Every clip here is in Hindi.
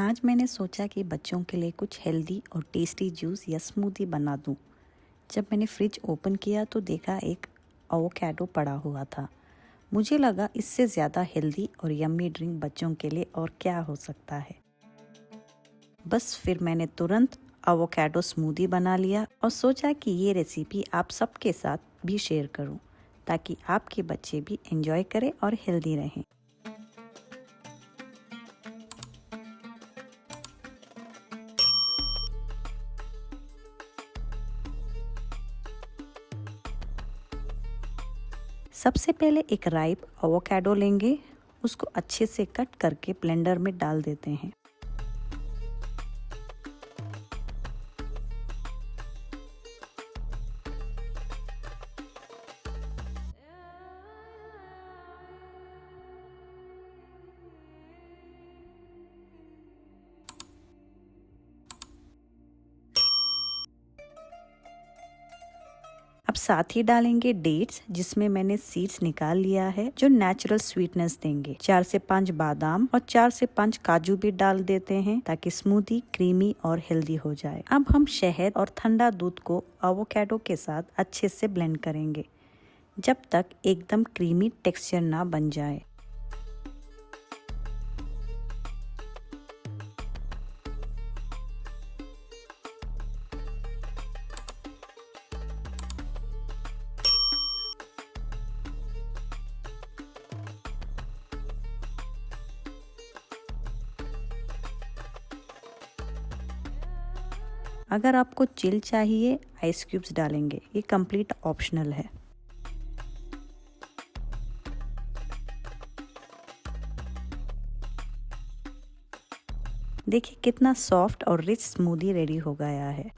आज मैंने सोचा कि बच्चों के लिए कुछ हेल्दी और टेस्टी जूस या स्मूदी बना दूं। जब मैंने फ्रिज ओपन किया तो देखा एक एवोकाडो पड़ा हुआ था। मुझे लगा इससे ज़्यादा हेल्दी और यम्मी ड्रिंक बच्चों के लिए और क्या हो सकता है। बस फिर मैंने तुरंत एवोकाडो स्मूदी बना लिया और सोचा कि ये रेसिपी आप सबके साथ भी शेयर करूं, ताकि आपके बच्चे भी एंजॉय करें और हेल्दी रहें। सबसे पहले एक राइप एवोकाडो लेंगे, उसको अच्छे से कट करके ब्लेंडर में डाल देते हैं। अब साथ ही डालेंगे डेट्स, जिसमें मैंने सीड्स निकाल लिया है, जो नेचुरल स्वीटनेस देंगे। 4 से 5 बादाम और 4 से 5 काजू भी डाल देते हैं, ताकि स्मूदी क्रीमी और हेल्दी हो जाए। अब हम शहद और ठंडा दूध को एवोकाडो के साथ अच्छे से ब्लेंड करेंगे, जब तक एकदम क्रीमी टेक्सचर ना बन जाए। अगर आपको चिल चाहिए, आइस क्यूब्स डालेंगे, ये कंप्लीट ऑप्शनल है। देखिए कितना सॉफ्ट और रिच स्मूदी रेडी हो गया है।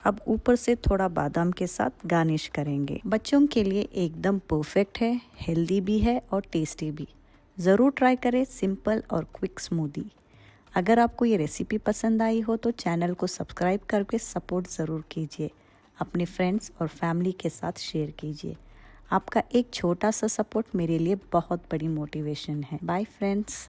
अब ऊपर से थोड़ा बादाम के साथ गार्निश करेंगे। बच्चों के लिए एकदम परफेक्ट है, हेल्दी भी है और टेस्टी भी। ज़रूर ट्राई करें सिंपल और क्विक स्मूदी। अगर आपको ये रेसिपी पसंद आई हो तो चैनल को सब्सक्राइब करके सपोर्ट ज़रूर कीजिए। अपने फ्रेंड्स और फैमिली के साथ शेयर कीजिए। आपका एक छोटा सा सपोर्ट मेरे लिए बहुत बड़ी मोटिवेशन है। Bye friends.